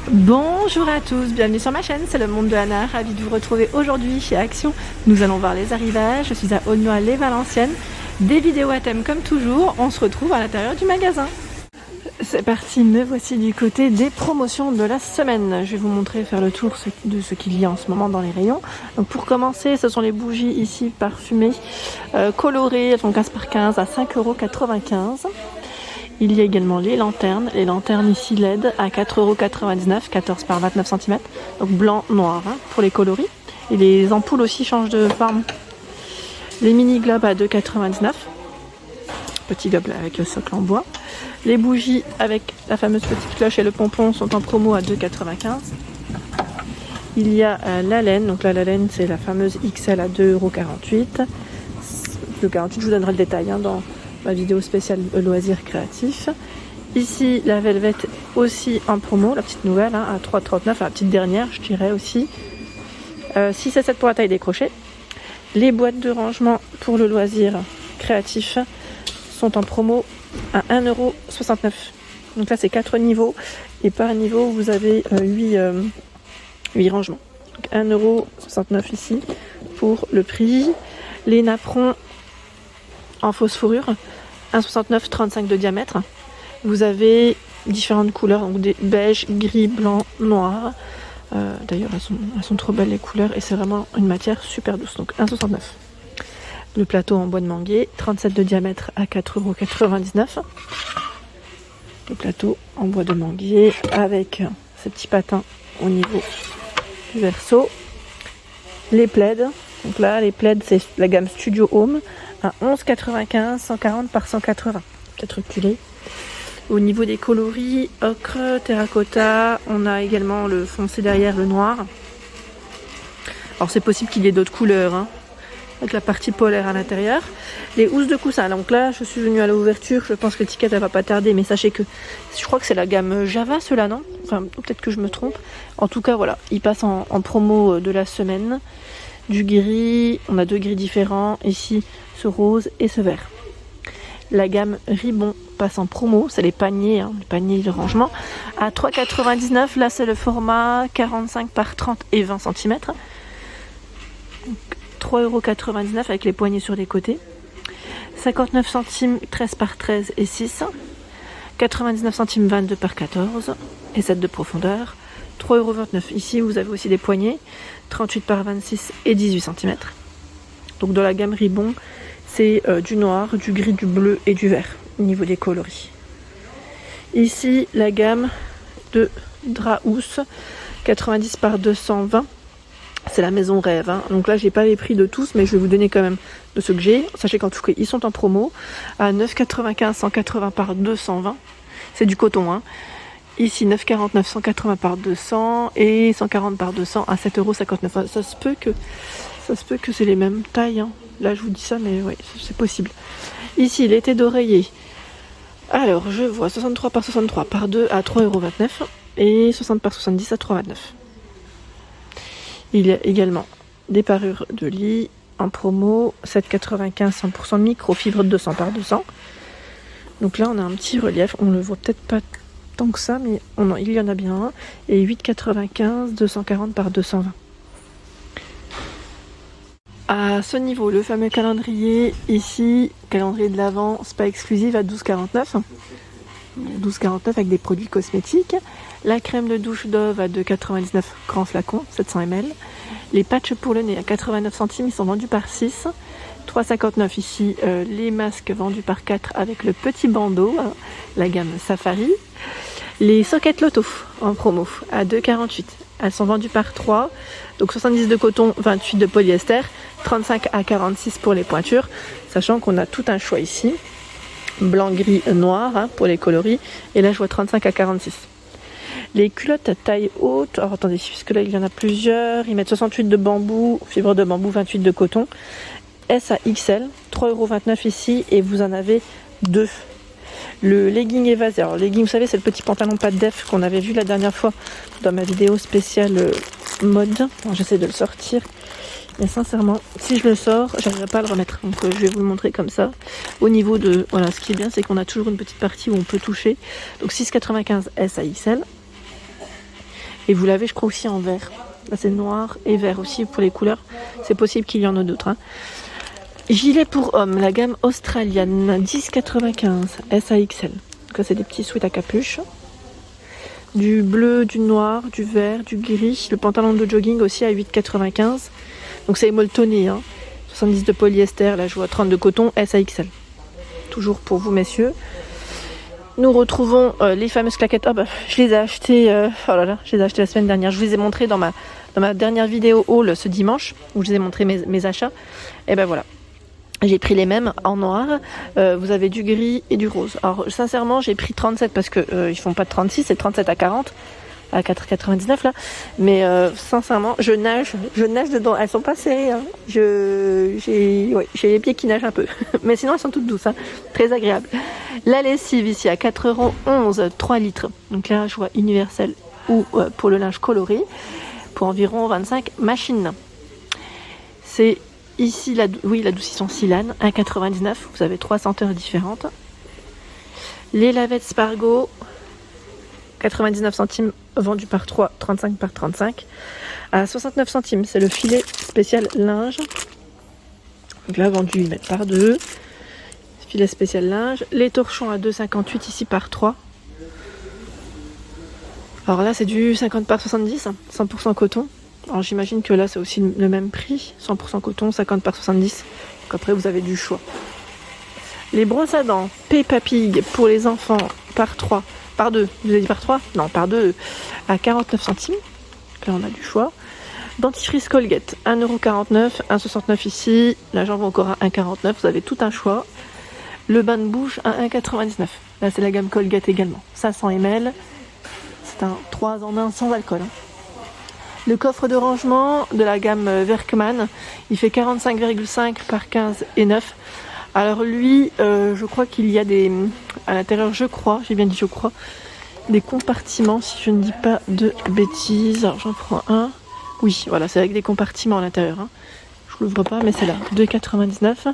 Bonjour à tous, bienvenue sur ma chaîne, c'est le monde de Anna, ravi de vous retrouver aujourd'hui chez Action. Nous allons voir les arrivages, je suis à Aulnois-les-Valenciennes. Des vidéos à thème comme toujours, on se retrouve à l'intérieur du magasin. C'est parti, me voici du côté des promotions de la semaine. Je vais vous montrer, faire le tour de ce qu'il y a en ce moment dans les rayons. Donc pour commencer, ce sont les bougies ici parfumées, colorées, elles font 15 par 15 à 5,95 €. Il y a également les lanternes ici LED à 4,99 €, 14 par 29 cm, donc blanc, noir pour les coloris. Et les ampoules aussi changent de forme. Les mini globes à 2,99 €, petit globe avec le socle en bois. Les bougies avec la fameuse petite cloche et le pompon sont en promo à 2,95 €. Il y a la laine, donc là la laine c'est la fameuse XL à 2,48 €. Le 48, je vous donnerai le détail dans ma vidéo spéciale loisirs créatifs. Ici la velvette aussi en promo, la petite nouvelle à 3,39 €, la petite dernière je dirais aussi. 6 à 7 pour la taille des crochets. Les boîtes de rangement pour le loisir créatif sont en promo à 1,69 €. Donc là c'est 4 niveaux et par niveau vous avez 8 rangements. Donc 1,69 € ici pour le prix. Les napperons en fausse fourrure, 1,69 €, 35 de diamètre. Vous avez différentes couleurs, donc des beige, gris, blanc, noir. D'ailleurs elles sont trop belles les couleurs et c'est vraiment une matière super douce, donc 1,69 €. Le plateau en bois de manguier, 37 de diamètre à 4,99 €. Le plateau en bois de manguier avec ces petits patins au niveau du verso. Les plaids, donc là les plaids c'est la gamme Studio Home à 11,95 €, 140 par 180. Peut-être reculer. Au niveau des coloris, ocre, terracotta, on a également le foncé derrière, le noir. Alors c'est possible qu'il y ait d'autres couleurs, avec la partie polaire à l'intérieur. Les housses de coussin, donc là je suis venue à l'ouverture, je pense que l'étiquette elle va pas tarder, mais sachez que je crois que c'est la gamme Java ceux-là, non? Enfin peut-être que je me trompe. En tout cas voilà, ils passent en promo de la semaine. Du gris, on a 2 gris différents, ici ce rose et ce vert. La gamme Ribon passe en promo, c'est les paniers de rangement, à 3,99 €. Là c'est le format 45 par 30 et 20 cm. 3,99 € avec les poignées sur les côtés. 59 centimes 13 par 13 et 6. 99 centimes 22 par 14 et 7 de profondeur. 3,29 €. Ici vous avez aussi des poignées, 38 par 26 et 18 cm. Donc dans la gamme Ribon, c'est du noir, du gris, du bleu et du vert au niveau des coloris. Ici la gamme de drap housse, 90 par 220. C'est la maison rêve. Donc là j'ai pas les prix de tous, mais je vais vous donner quand même de ceux que j'ai. Sachez qu'en tout cas ils sont en promo à 9,95 €, 180 par 220. C'est du coton. Ici 9,49 €, 180 par 200 et 140 par 200 à 7,59 €. Ça se peut que c'est les mêmes tailles. Là je vous dis ça, mais oui c'est possible. Ici l'été d'oreiller. Alors je vois 63 par 63 par 2 à 3,29 € et 60 par 70 à 3,29 €. Il y a également des parures de lit en promo, 7,95 €, 100% microfibre, 200 par 200. Donc là on a un petit relief, on le voit peut-être pas tant que ça, mais il y en a bien un. Et 8,95 €, 240 par 220. À ce niveau, le fameux calendrier ici, calendrier de l'Avent, Spa exclusive à 12,49 €. 12,49 € avec des produits cosmétiques. La crème de douche Dove à 2,99 €, grand flacon, 700 ml. Les patchs pour le nez à 89 centimes, ils sont vendus par 6. 3,59 € ici, les masques vendus par 4 avec le petit bandeau, la gamme Safari. Les sockets Lotto en promo à 2,48 €. Elles sont vendues par 3, donc 70 de coton, 28 de polyester, 35 à 46 pour les pointures, sachant qu'on a tout un choix ici. Blanc, gris, noir pour les coloris, et là je vois 35 à 46. Les culottes à taille haute, alors attendez, puisque là il y en a plusieurs, ils mettent 68 de bambou, fibre de bambou, 28 de coton, S à XL, 3,29 € ici, et vous en avez 2. Le legging évasé, alors legging vous savez c'est le petit pantalon pas de def qu'on avait vu la dernière fois dans ma vidéo spéciale mode. J'essaie de le sortir, mais sincèrement si je le sors j'arriverai pas à le remettre, donc je vais vous le montrer comme ça. Au niveau de, voilà, ce qui est bien c'est qu'on a toujours une petite partie où on peut toucher, donc 6,95 S à XL. Et vous l'avez je crois aussi en vert. Là c'est noir et vert aussi pour les couleurs. C'est possible qu'il y en ait d'autres. Hein. Gilet pour hommes, la gamme australienne, 10,95 SAXL. Donc là c'est des petits sweats à capuche. Du bleu, du noir, du vert, du gris. Le pantalon de jogging aussi à 8,95. Donc c'est molletonné. Hein. 70 de polyester, là je vois 30 de coton, SAXL. Toujours pour vous messieurs. Nous retrouvons les fameuses claquettes. Oh bah, je les ai achetées je les ai achetées la semaine dernière. Je vous les ai montrées dans ma dernière vidéo haul ce dimanche où je vous ai montré mes achats. Et ben voilà. J'ai pris les mêmes en noir. Vous avez du gris et du rose. Alors sincèrement, j'ai pris 37 parce que ils font pas de 36, c'est 37 à 40. À 4,99 là, mais sincèrement je nage dedans, elles sont pas serrées, hein. J'ai les pieds qui nagent un peu, mais sinon elles sont toutes douces, hein. Très agréables. La lessive ici à 4,11€, 3 litres, donc là je vois universel ou pour le linge coloré, pour environ 25 machines. C'est ici l'adoucissant Silane, 1,99€, vous avez 3 senteurs différentes. Les lavettes Spargo, 99 centimes vendu par 3, 35 par 35. À 69 centimes, c'est le filet spécial linge. Donc là, vendu 8 mètres par 2. Filet spécial linge. Les torchons à 2,58 ici par 3. Alors là, c'est du 50 par 70, 100% coton. Alors j'imagine que là, c'est aussi le même prix. 100% coton, 50 par 70. Donc après, vous avez du choix. Les brosses à dents Peppa Pig pour les enfants par 3. Par 2, vous avez dit par 3 ? Non, par 2 à 49 centimes. Là, on a du choix. Dentifrice Colgate, 1,49€, 1,69€ ici. Là, j'en vois encore à 1,49€. Vous avez tout un choix. Le bain de bouche à 1,99€. Là, c'est la gamme Colgate également. 500 ml. C'est un 3 en 1 sans alcool. Hein. Le coffre de rangement de la gamme Werkman, il fait 45,5 par 15 et 9. Alors lui, je crois qu'il y a à l'intérieur, j'ai bien dit je crois, des compartiments, si je ne dis pas de bêtises. Alors j'en prends un. Oui, voilà, c'est avec des compartiments à l'intérieur. Hein. Je l'ouvre pas, mais c'est là, 2,99€.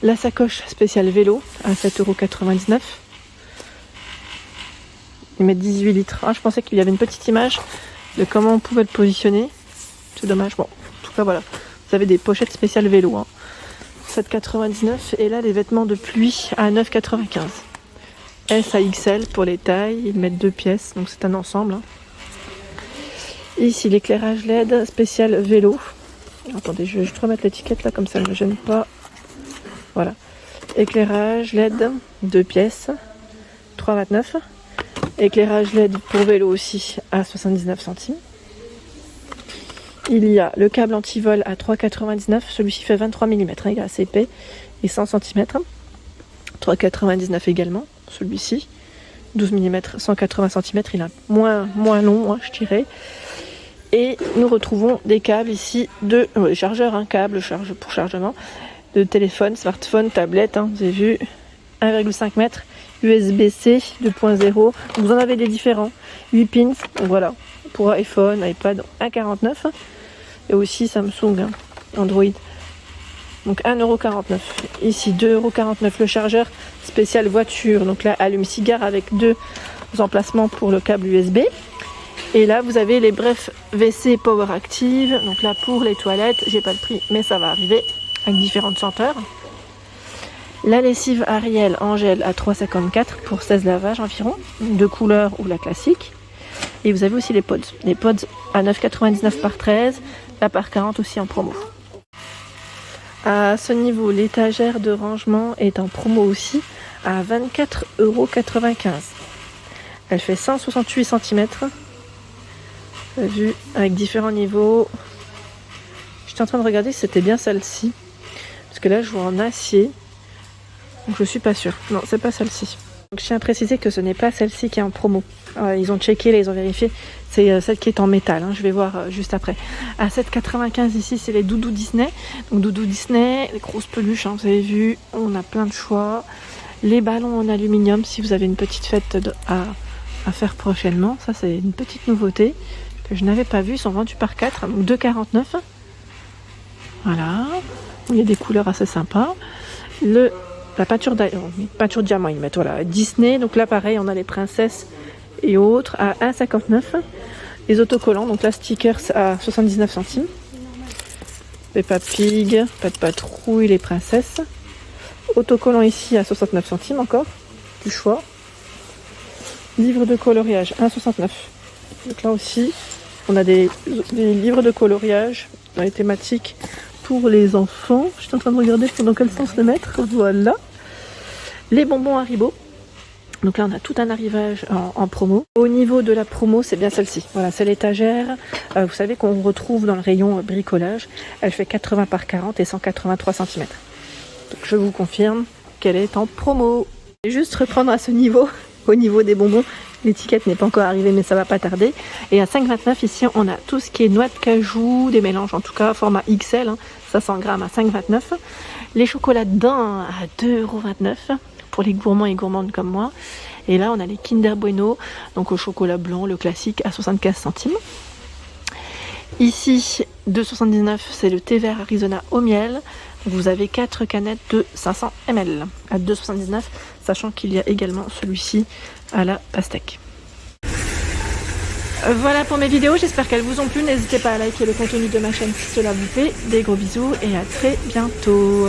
La sacoche spéciale vélo à 7,99€. Ils mettent 18 litres. Ah, je pensais qu'il y avait une petite image de comment on pouvait le positionner. C'est dommage. Bon, en tout cas, voilà. Vous avez des pochettes spéciales vélo. Hein. 7,99 et là les vêtements de pluie à 9,95. S à XL pour les tailles, ils mettent 2 pièces, donc c'est un ensemble. Hein. Ici l'éclairage LED spécial vélo. Attendez, je vais juste remettre l'étiquette là comme ça ne me gêne pas. Voilà. Éclairage LED, 2 pièces, 3,29. Éclairage LED pour vélo aussi à 79 centimes. Il y a le câble anti-vol à 3,99. Celui-ci fait 23 mm, hein, il est assez épais, et 100 cm. 3,99 également, celui-ci. 12 mm, 180 cm, il est moins long, hein, je dirais. Et nous retrouvons des câbles ici de chargeurs, hein, câbles pour chargement, de téléphone, smartphone, tablette, hein, vous avez vu, 1,5 m, USB-C 2.0. Vous en avez des différents, 8 pins, donc voilà, pour iPhone, iPad, 1,49 €. Et aussi Samsung, hein, Android. Donc 1,49€. Ici 2,49€ le chargeur spécial voiture. Donc là, allume-cigare avec 2 emplacements pour le câble USB. Et là, vous avez les brefs WC Power Active. Donc là, pour les toilettes, j'ai pas le prix, mais ça va arriver avec différentes senteurs. La lessive Ariel en gel à 3,54€ pour 16 lavages environ. De couleur ou la classique. Et vous avez aussi les pods. Les pods à 9,99€ par 13. Là par 40 aussi en promo. À ce niveau, l'étagère de rangement est en promo aussi à 24,95€. Elle fait 168 cm. Vu avec différents niveaux. J'étais en train de regarder si c'était bien celle-ci. Parce que là je vois en acier. Donc je suis pas sûre. Non, c'est pas celle-ci. Donc, je tiens à préciser que ce n'est pas celle-ci qui est en promo. Ils ont checké, là, ils ont vérifié. C'est celle qui est en métal. Hein, je vais voir juste après. À 7,95 ici, c'est les doudous Disney. Donc doudous Disney, les grosses peluches, hein, vous avez vu. On a plein de choix. Les ballons en aluminium, si vous avez une petite fête à faire prochainement. Ça, c'est une petite nouveauté que je n'avais pas vue. Ils sont vendus par 4, donc 2,49. Voilà. Il y a des couleurs assez sympas. La peinture diamant, ils mettent voilà, Disney. Donc là, pareil, on a les princesses et autres à 1,59. Les autocollants, donc là stickers à 79 centimes. Peppa Pig, Pas de patrouille, les princesses. Autocollant ici à 69 centimes encore, du choix. Livre de coloriage 1,69. Donc là aussi, on a des livres de coloriage dans les thématiques pour les enfants. Je suis en train de regarder dans quel sens le mettre. Voilà. Les bonbons Haribo. Donc là, on a tout un arrivage en promo. Au niveau de la promo, c'est bien celle-ci. Voilà, c'est l'étagère. Vous savez qu'on retrouve dans le rayon bricolage. Elle fait 80 par 40 et 183 cm. Donc je vous confirme qu'elle est en promo. Je vais juste reprendre à ce niveau, au niveau des bonbons. L'étiquette n'est pas encore arrivée, mais ça va pas tarder. Et à 5,29 ici, on a tout ce qui est noix de cajou, des mélanges en tout cas, format XL, 500 grammes à 5,29. Les chocolats dedans à 2,29 € pour les gourmands et gourmandes comme moi. Et là, on a les Kinder Bueno, donc au chocolat blanc, le classique, à 75 centimes. Ici, 2,79 €, c'est le thé vert Arizona au miel. Vous avez 4 canettes de 500 ml à 2,79 €, sachant qu'il y a également celui-ci à la pastèque. Voilà pour mes vidéos, j'espère qu'elles vous ont plu. N'hésitez pas à liker le contenu de ma chaîne si cela vous plaît. Des gros bisous et à très bientôt.